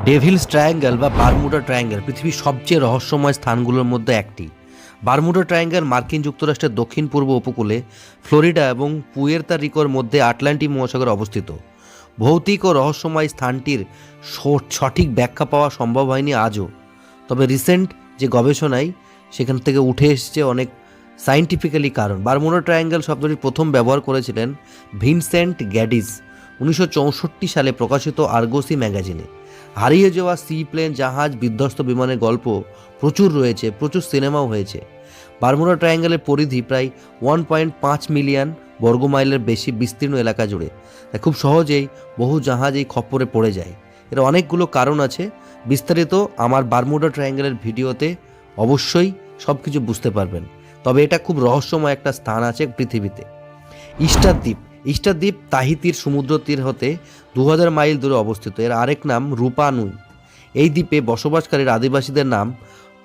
Devil's triangle বা Bermuda triangle পৃথিবীর সবচেয়ে রহস্যময় স্থানগুলোর মধ্যে একটি। বারমুডা ট্রায়াঙ্গেল মার্কিন যুক্তরাষ্ট্রের দক্ষিণ পূর্ব উপকূলে ফ্লোরিডা এবং পুয়ের্তো রিকোর মধ্যে আটলান্টিক মহাসাগরে অবস্থিত। ভৌতিক ও রহস্যময় স্থানটির সঠিক ব্যাখ্যা পাওয়া সম্ভব হয়নি আজও, তবে রিসেন্ট যে গবেষণায় সেখান থেকে উঠে এসেছে অনেক সায়েন্টিফিক্যালি কারণ। বারমুডা ট্রায়াঙ্গেল শব্দটি প্রথম ব্যবহার করেছিলেন ভিনসেন্ট গ্যাডিস 1964 সালে প্রকাশিত আর্গোসি ম্যাগাজিনে। হারিয়ে যাওয়া সি প্লেন, জাহাজ, বিধ্বস্ত বিমানের গল্প প্রচুর রয়েছে, প্রচুর সিনেমাও হয়েছে। বারমুডা ট্রায়াঙ্গেলের পরিধি প্রায় 1.5 মিলিয়ন বর্গমাইলের বেশি বিস্তীর্ণ এলাকা জুড়ে, তাই খুব সহজেই বহু জাহাজ এই খপ্পরে পড়ে যায়। এর অনেকগুলো কারণ আছে, বিস্তারিত আমার বারমুডা ট্রায়াঙ্গেলের ভিডিওতে অবশ্যই সব কিছু বুঝতে পারবেন। তবে এটা খুব রহস্যময় একটা স্থান আছে পৃথিবীতে। ইস্টার দ্বীপ। ইস্টার দ্বীপ তাহিতির সমুদ্র তীর হতে 2000 মাইল দূরে অবস্থিত। এর আরেক নাম রূপা নুই। এই দ্বীপে বসবাসকারীর আদিবাসীদের নাম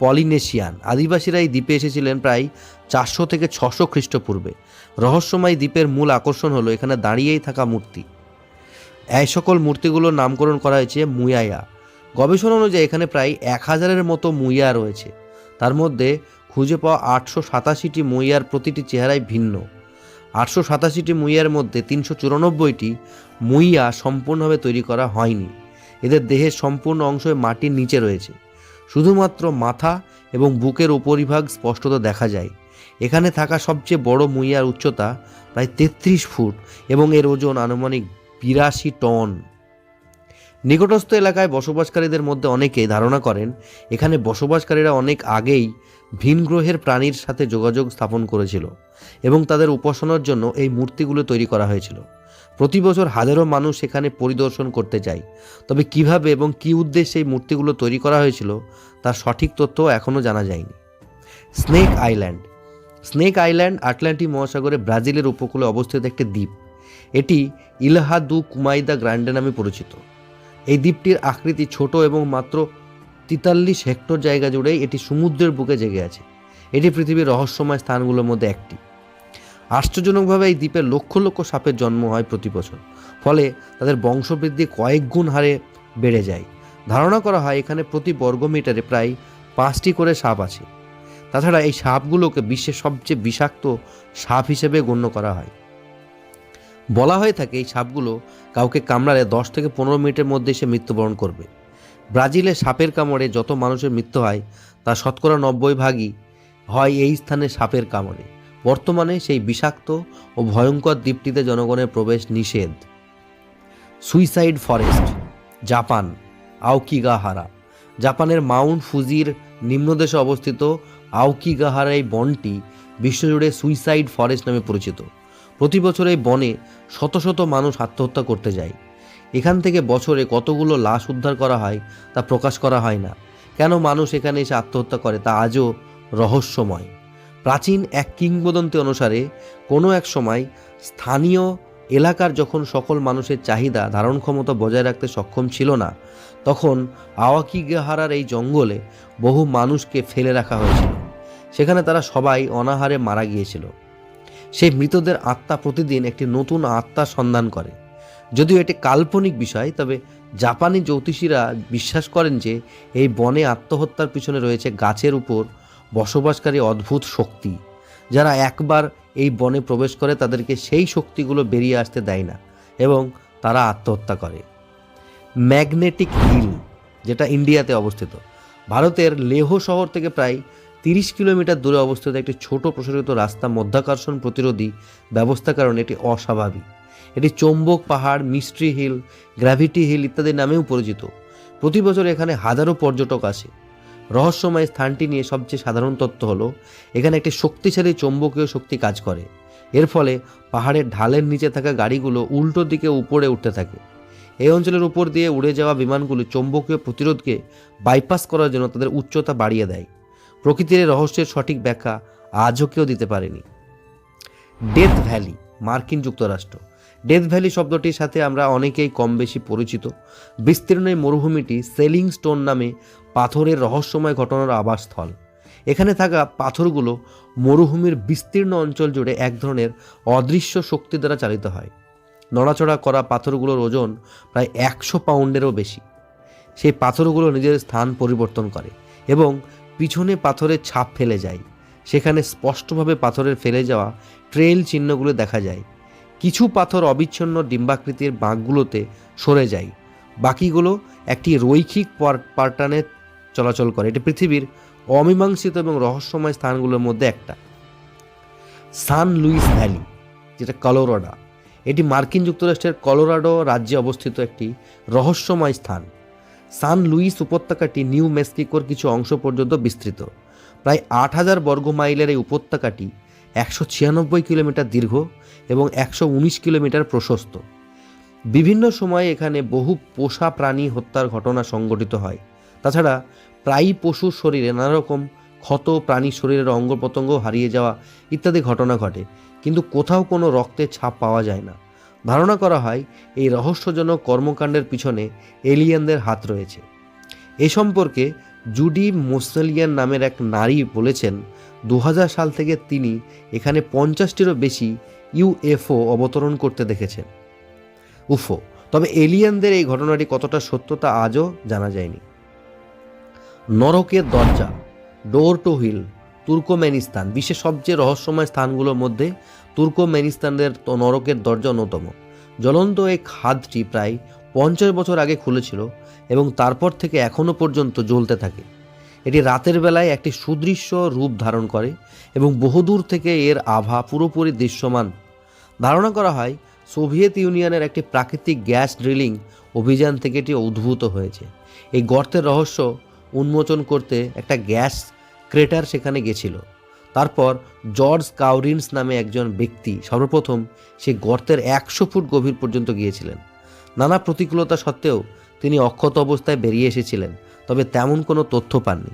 পলিনেশিয়ান। আদিবাসীরা এই দ্বীপে এসেছিলেন প্রায় 400 থেকে 600 খ্রিস্টপূর্বে। রহস্যময় দ্বীপের মূল আকর্ষণ হলো এখানে দাঁড়িয়েই থাকা মূর্তি। এই সকল মূর্তিগুলোর নামকরণ করা হয়েছে মুয়ায়া। গবেষণা অনুযায়ী এখানে প্রায় 1000-এর মতো মুইয়া রয়েছে। তার মধ্যে খুঁজে পাওয়া 887টি মুইয়ার প্রতিটি চেহারায় ভিন্ন। 887টি মুইয়ার মধ্যে 394টি মুইয়া সম্পূর্ণভাবে তৈরি করা হয়নি। এদের দেহের সম্পূর্ণ অংশ মাটির নিচে রয়েছে, শুধুমাত্র মাথা এবং বুকের উপরিভাগ স্পষ্টত দেখা যায়। এখানে থাকা সবচেয়ে বড় মুইয়ার উচ্চতা প্রায় 33 ফুট এবং এর ওজন আনুমানিক 82 টন। নিকটস্থ এলাকায় বসবাসকারীদের মধ্যে অনেকেই ধারণা করেন এখানে বসবাসকারীরা অনেক আগেই ভিন গ্রহের প্রাণীর সাথে যোগাযোগ স্থাপন করেছিল এবং তাদের উপাসনার জন্য এই মূর্তিগুলো তৈরি করা হয়েছিল। প্রতি বছর হাজারো মানুষ এখানে পরিদর্শন করতে যায়, তবে কিভাবে এবং কী উদ্দেশ্যে এই মূর্তিগুলো তৈরি করা হয়েছিল তার সঠিক তথ্য এখনও জানা যায়নি। Snake island. Snake island Atlantic মহাসাগরে ব্রাজিলের উপকূলে অবস্থিত একটি দ্বীপ। এটি ইলহা দু কুমাইদা গ্রান্ডে নামে পরিচিত। এই দ্বীপটির আকৃতি ছোট এবং মাত্র 43 হেক্টর জায়গা জুড়েই এটি সমুদ্রের বুকে জেগে আছে। এটি পৃথিবীর রহস্যময় স্থানগুলোর মধ্যে একটি। আশ্চর্যজনকভাবে এই দ্বীপে লক্ষ লক্ষ সাপের জন্ম হয় প্রতি বছর, ফলে তাদের বংশবৃদ্ধি কয়েক গুণ হারে বেড়ে যায়। ধারণা করা হয় এখানে প্রতি বর্গমিটারে প্রায় 5টি করে সাপ আছে। তাছাড়া এই সাপগুলোকে বিশ্বের সবচেয়ে বিষাক্ত সাপ হিসেবে গণ্য করা হয়। বলা হয়ে থাকে এই সাপগুলো কাউকে কামড়ালে 10 থেকে 15 মিনিটের মধ্যে সে মৃত্যুবরণ করবে। ব্রাজিলে সাপের কামড়ে যত মানুষের মৃত্যু হয় তার শতকরা 90 হয় এই স্থানে সাপের কামড়ে। বর্তমানে সেই বিষাক্ত ও ভয়ঙ্কর দ্বীপটিতে জনগণের প্রবেশ নিষেধ। Suicide forest. Japan, Aokigahara. জাপানের মাউন্ট ফুজির নিম্নদেশে অবস্থিত আওকিগাহারা এই বনটি বিশ্বজুড়ে সুইসাইড ফরেস্ট নামে পরিচিত। প্রতি বছর এই বনে শত শত মানুষ আত্মহত্যা করতে যায়। এখান থেকে বছরে কতগুলো লাশ উদ্ধার করা হয় তা প্রকাশ করা হয় না। কেন মানুষ এখানে এসে আত্মহত্যা করে তা আজও রহস্যময়। প্রাচীন এক কিংবদন্তি অনুসারে কোনো এক সময় স্থানীয় এলাকার যখন সকল মানুষের চাহিদা ধারণ ক্ষমতা বজায় রাখতে সক্ষম ছিল না, তখন আওয়াকিগাহারার এই জঙ্গলে বহু মানুষকে ফেলে রাখা হয়েছিল। সেখানে তারা সবাই অনাহারে মারা গিয়েছিল। সেই মৃতদের আত্মা প্রতিদিন একটি নতুন আত্মার সন্ধান করে। যদিও এটি কাল্পনিক বিষয়, তবে জাপানি জ্যোতিষীরা বিশ্বাস করেন যে এই বনে আত্মহত্যার পিছনে রয়েছে গাছের উপর বসবাসকারী অদ্ভুত শক্তি, যারা একবার এই বনে প্রবেশ করে তাদেরকে সেই শক্তিগুলো বেরিয়ে আসতে দেয় না এবং তারা আত্মহত্যা করে। ম্যাগনেটিক হিল, যেটা ইন্ডিয়াতে অবস্থিত। ভারতের লেহ শহর থেকে প্রায় 30 কিলোমিটার দূরে অবস্থিত একটি ছোট প্রসারিত রাস্তা মধ্যাকর্ষণ প্রতিরোধী ব্যবস্থার কারণে এটি অস্বাভাবিক। এটি চৌম্বক পাহাড়, মিস্ট্রি হিল, গ্র্যাভিটি হিল ইত্যাদি নামেও পরিচিত। প্রতি বছর এখানে হাজারো পর্যটক আসে। রহস্যময় স্থানটি নিয়ে সবচেয়ে সাধারণ তথ্য হলো এখানে একটি শক্তিশালী চৌম্বকীয় শক্তি কাজ করে। এর ফলে পাহাড়ের ঢালের নিচে থাকা গাড়িগুলো উল্টো দিকে উপরে উঠতে থাকে। এই অঞ্চলের উপর দিয়ে উড়ে যাওয়া বিমানগুলি চৌম্বকীয় প্রতিরোধকে বাইপাস করার জন্য তাদের উচ্চতা বাড়িয়ে দেয়। প্রকৃতির এই রহস্যের সঠিক ব্যাখ্যা আজও কেউ দিতে পারেনি। ডেথ ভ্যালি, মার্কিন যুক্তরাষ্ট্র। ডেথ ভ্যালি শব্দটির সাথে আমরা অনেকেই কম বেশি পরিচিত। বিস্তীর্ণ এই মরুভূমিটি সেলিং স্টোন নামে পাথরের রহস্যময় ঘটনার আবাসস্থল। এখানে থাকা পাথরগুলো মরুভূমির বিস্তীর্ণ অঞ্চল জুড়ে এক ধরনের অদৃশ্য শক্তি দ্বারা চালিত হয়। নড়াচড়া করা পাথরগুলোর ওজন প্রায় 100 পাউন্ডেরও বেশি। সেই পাথরগুলো নিজের স্থান পরিবর্তন করে এবং পিছনে পাথরের ছাপ ফেলে যায়। সেখানে স্পষ্টভাবে পাথরের ফেলে যাওয়া ট্রেল চিহ্নগুলো দেখা যায়। কিছু পাথর অবিচ্ছিন্ন ডিম্বাকৃতির বাঁকগুলোতে সরে যায়, বাকিগুলো একটি রৈখিক প্যাটার্নে চলাচল করে। এটি পৃথিবীর অমীমাংসিত এবং রহস্যময় স্থানগুলোর মধ্যে একটা। সান লুইস ভ্যালি, যেটা কলোরাডো, এটি মার্কিন যুক্তরাষ্ট্রের কলোরাডো রাজ্যে অবস্থিত একটি রহস্যময় স্থান। সান লুইস উপত্যকাটি নিউ মেক্সিকোর কিছু অংশ পর্যন্ত বিস্তৃত। প্রায় 8,000 বর্গ মাইলের এই উপত্যকাটি 196 কিলোমিটার দীর্ঘ এবং 119 কিলোমিটার প্রশস্ত। বিভিন্ন সময়ে এখানে বহু পোষা প্রাণী হত্যার ঘটনা সংঘটিত হয়। তাছাড়া প্রায়ই পশুর শরীরে নানা রকম ক্ষত, প্রাণীর শরীরের অঙ্গ প্রত্যঙ্গ হারিয়ে যাওয়া ইত্যাদি ঘটনা ঘটে, কিন্তু কোথাও কোনো রক্তের ছাপ পাওয়া যায় না। ধারণা করা হয় এই রহস্যজনক কর্মকাণ্ডের পিছনে এলিয়েনদের হাত রয়েছে। এ সম্পর্কে জুডি মোসেলিয়ান নামের এক নারী বলেছেন, 2000 সাল থেকে তিনি এখানে 50টিরও বেশি ইউএফও অবতরণ করতে দেখেছেন। উফো, তবে এলিয়েনদের এই ঘটনাটি কতটা সত্য তা আজও জানা যায়নি। নরকের দরজা, ডোর টু হিল, তুর্কমেনিস্তান। বিশ্বের সবচেয়ে রহস্যময় স্থানগুলোর মধ্যে তুর্কমেনিস্তানের নরকের দরজা অন্যতম। জ্বলন্ত এই খাদটি প্রায় 50 বছর আগে খুলেছিল এবং তারপর থেকে এখনও পর্যন্ত জ্বলতে থাকে। এটি রাতের বেলায় একটি সুদৃশ্য রূপ ধারণ করে এবং বহুদূর থেকে এর আভা পুরোপুরি দৃশ্যমান। ধারণা করা হয় সোভিয়েত ইউনিয়নের একটি প্রাকৃতিক গ্যাস ড্রিলিং অভিযান থেকে এটি উদ্ভূত হয়েছে। এই গর্তের রহস্য উন্মোচন করতে একটা গ্যাস ক্রেটার সেখানে গেছিল। তারপর জর্জ কাউরিন্স নামে একজন ব্যক্তি সর্বপ্রথম সেই গর্তের 100 ফুট গভীর পর্যন্ত গিয়েছিলেন। নানা প্রতিকূলতা সত্ত্বেও তিনি অক্ষত অবস্থায় বেরিয়ে এসেছিলেন, তবে তেমন কোনো তথ্য পাননি।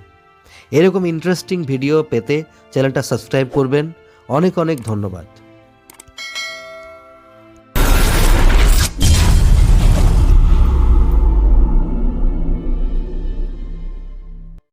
এরকম ইন্টারেস্টিং ভিডিও পেতে চ্যানেলটা সাবস্ক্রাইব করবেন। অনেক অনেক ধন্যবাদ।